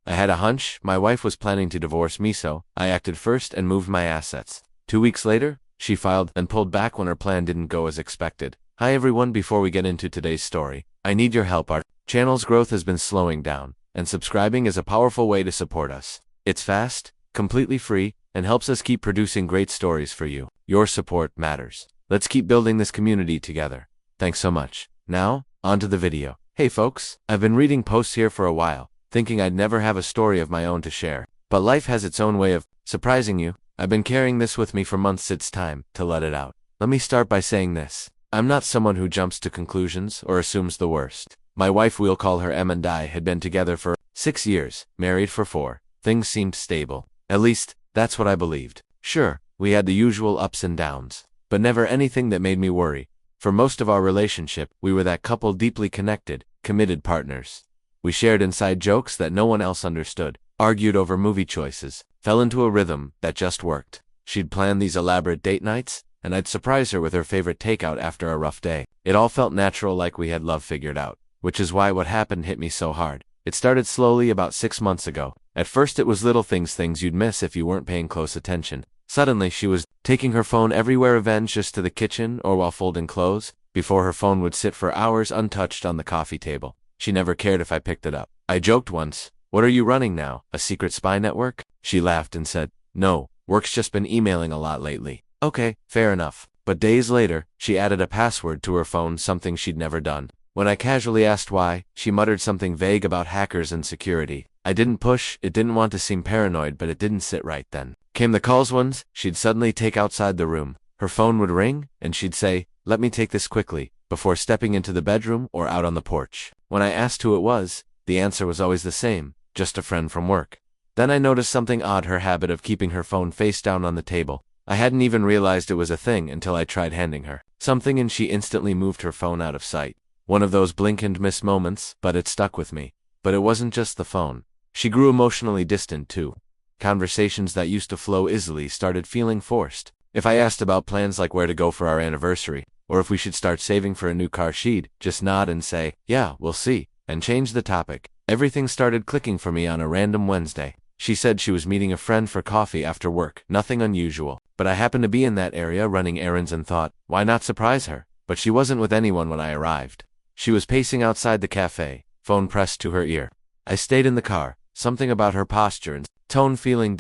I had a hunch. My wife was planning to divorce me, so I acted first and moved my assets. 2 weeks later, she filed and pulled back when her plan didn't go as expected. Hi everyone, before we get into today's story, I need your help. Our channel's growth has been slowing down, and subscribing is a powerful way to support us. It's fast, completely free, and helps us keep producing great stories for you. Your support matters. Let's keep building this community together. Thanks so much. Now, on to the video. Hey folks, I've been reading posts here for a while, thinking I'd never have a story of my own to share. But life has its own way of surprising you. I've been carrying this with me for months. It's time to let it out. Let me start by saying this. I'm not someone who jumps to conclusions or assumes the worst. My wife, we'll call her Em, and I had been together for 6 years, married for 4. Things seemed stable. At least, that's what I believed. Sure, we had the usual ups and downs, but never anything that made me worry. For most of our relationship, we were that couple, deeply connected, committed partners. We shared inside jokes that no one else understood, argued over movie choices, fell into a rhythm that just worked. She'd plan these elaborate date nights, and I'd surprise her with her favorite takeout after a rough day. It all felt natural, like we had love figured out, which is why what happened hit me so hard. It started slowly about 6 months ago. At first it was little things you'd miss if you weren't paying close attention. Suddenly she was taking her phone everywhere, events just to the kitchen or while folding clothes. Before, her phone would sit for hours untouched on the coffee table. She never cared if I picked it up. I joked once, "What are you running now, a secret spy network?" She laughed and said, "No, work's just been emailing a lot lately." Okay, fair enough. But days later, she added a password to her phone, something she'd never done. When I casually asked why, she muttered something vague about hackers and security. I didn't push, it didn't want to seem paranoid, but it didn't sit right then. Came the calls. Ones she'd suddenly take outside the room. Her phone would ring, and she'd say, "Let me take this quickly," before stepping into the bedroom or out on the porch. When I asked who it was, the answer was always the same, just a friend from work. Then I noticed something odd, her habit of keeping her phone face down on the table. I hadn't even realized it was a thing until I tried handing her something and she instantly moved her phone out of sight. One of those blink and miss moments, but it stuck with me. But it wasn't just the phone. She grew emotionally distant too. Conversations that used to flow easily started feeling forced. If I asked about plans, like where to go for our anniversary, or if we should start saving for a new car, she'd just nod and say, "Yeah, we'll see," and change the topic. Everything started clicking for me on a random Wednesday. She said she was meeting a friend for coffee after work, nothing unusual, but I happened to be in that area running errands and thought, why not surprise her? But she wasn't with anyone when I arrived. She was pacing outside the cafe, phone pressed to her ear. I stayed in the car, something about her posture and tone feeling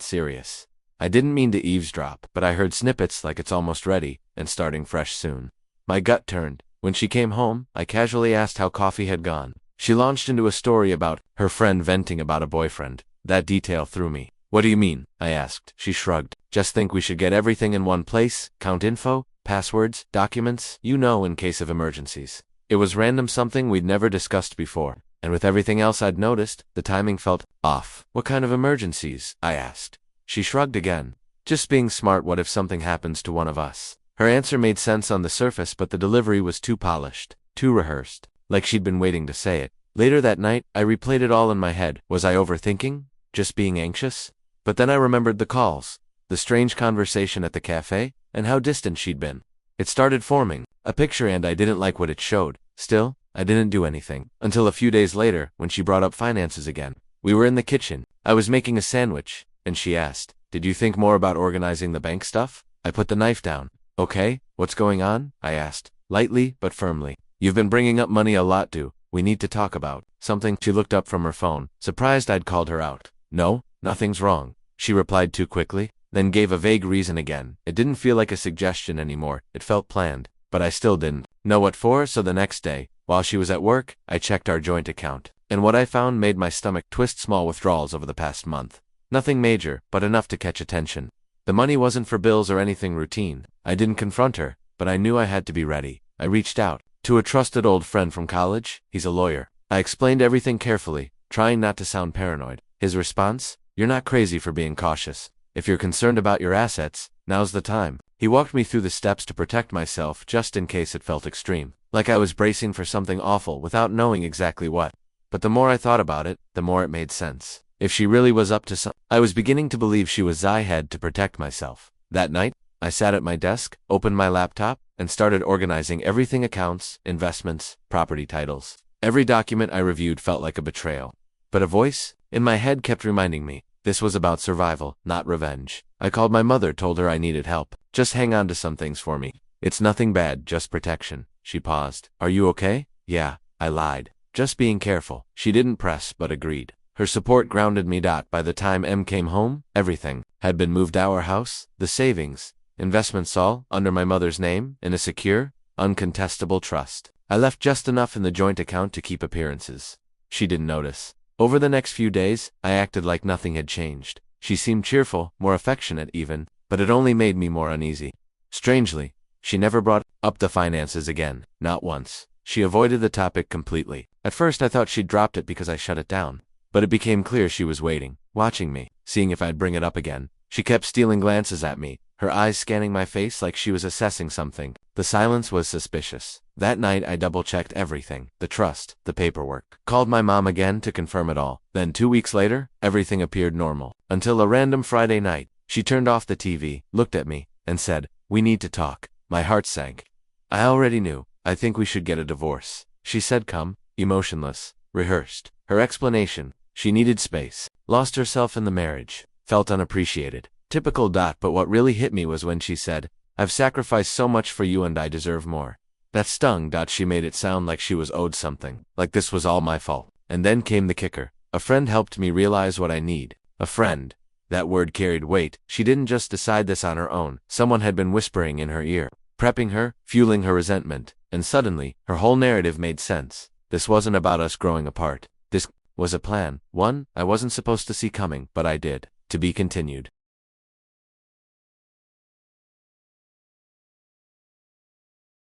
serious. I didn't mean to eavesdrop, but I heard snippets like "it's almost ready" and "starting fresh soon." My gut turned. When she came home, I casually asked how coffee had gone. She launched into a story about her friend venting about a boyfriend. That detail threw me. "What do you mean?" I asked. She shrugged. "Just think we should get everything in one place, count info, passwords, documents, in case of emergencies." It was random, something we'd never discussed before, and with everything else I'd noticed, the timing felt off. "What kind of emergencies?" I asked. She shrugged again. "Just being smart. What if something happens to one of us?" Her answer made sense on the surface, but the delivery was too polished, too rehearsed, like she'd been waiting to say it. Later that night, I replayed it all in my head. Was I overthinking? Just being anxious? But then I remembered the calls, the strange conversation at the cafe, and how distant she'd been. It started forming a picture, and I didn't like what it showed. Still, I didn't do anything. Until a few days later, when she brought up finances again. We were in the kitchen. I was making a sandwich, and she asked, "Did you think more about organizing the bank stuff?" I put the knife down. "Okay, what's going on?" I asked, lightly but firmly. "You've been bringing up money a lot. Do we need to talk about something?" She looked up from her phone, surprised I'd called her out. "No, nothing's wrong," she replied too quickly, then gave a vague reason again. It didn't feel like a suggestion anymore. It felt planned, but I still didn't know what for. So the next day, while she was at work, I checked our joint account, and what I found made my stomach twist. Small withdrawals over the past month. Nothing major, but enough to catch attention. The money wasn't for bills or anything routine. I didn't confront her, but I knew I had to be ready. I reached out to a trusted old friend from college. He's a lawyer. I explained everything carefully, trying not to sound paranoid. His response? "You're not crazy for being cautious. If you're concerned about your assets, now's the time." He walked me through the steps to protect myself, just in case it felt extreme, like I was bracing for something awful without knowing exactly what. But the more I thought about it, the more it made sense. If she really was up to something, I was beginning to believe she was. I had to protect myself. That night, I sat at my desk, opened my laptop, and started organizing everything: accounts, investments, property titles. Every document I reviewed felt like a betrayal. But a voice, in my head kept reminding me, this was about survival, not revenge. I called my mother, told her I needed help. Just hang on to some things for me. It's nothing bad, just protection. She paused. Are you okay? Yeah, I lied. Just being careful. She didn't press, but agreed. Her support grounded me. By the time M came home, everything had been moved. Our house, the savings, investments, all under my mother's name, in a secure, uncontestable trust. I left just enough in the joint account to keep appearances. She didn't notice. Over the next few days, I acted like nothing had changed. She seemed cheerful, more affectionate even, but it only made me more uneasy. Strangely, she never brought up the finances again, not once. She avoided the topic completely. At first I thought she'd dropped it because I shut it down, but it became clear she was waiting, watching me, seeing if I'd bring it up again. She kept stealing glances at me, her eyes scanning my face like she was assessing something. The silence was suspicious. That night I double-checked everything, the trust, the paperwork. Called my mom again to confirm it all. Then 2 weeks later, everything appeared normal. Until a random Friday night, she turned off the TV, looked at me, and said, "We need to talk." My heart sank. I already knew. I think we should get a divorce. She said calm, emotionless, rehearsed. Her explanation, she needed space, lost herself in the marriage, felt unappreciated. Typical. But what really hit me was when she said, "I've sacrificed so much for you and I deserve more." That stung. She made it sound like she was owed something, like this was all my fault. And then came the kicker. A friend helped me realize what I need. A friend. That word carried weight. She didn't just decide this on her own. Someone had been whispering in her ear, prepping her, fueling her resentment. And suddenly, her whole narrative made sense. This wasn't about us growing apart. This was a plan. One I wasn't supposed to see coming, but I did. To be continued.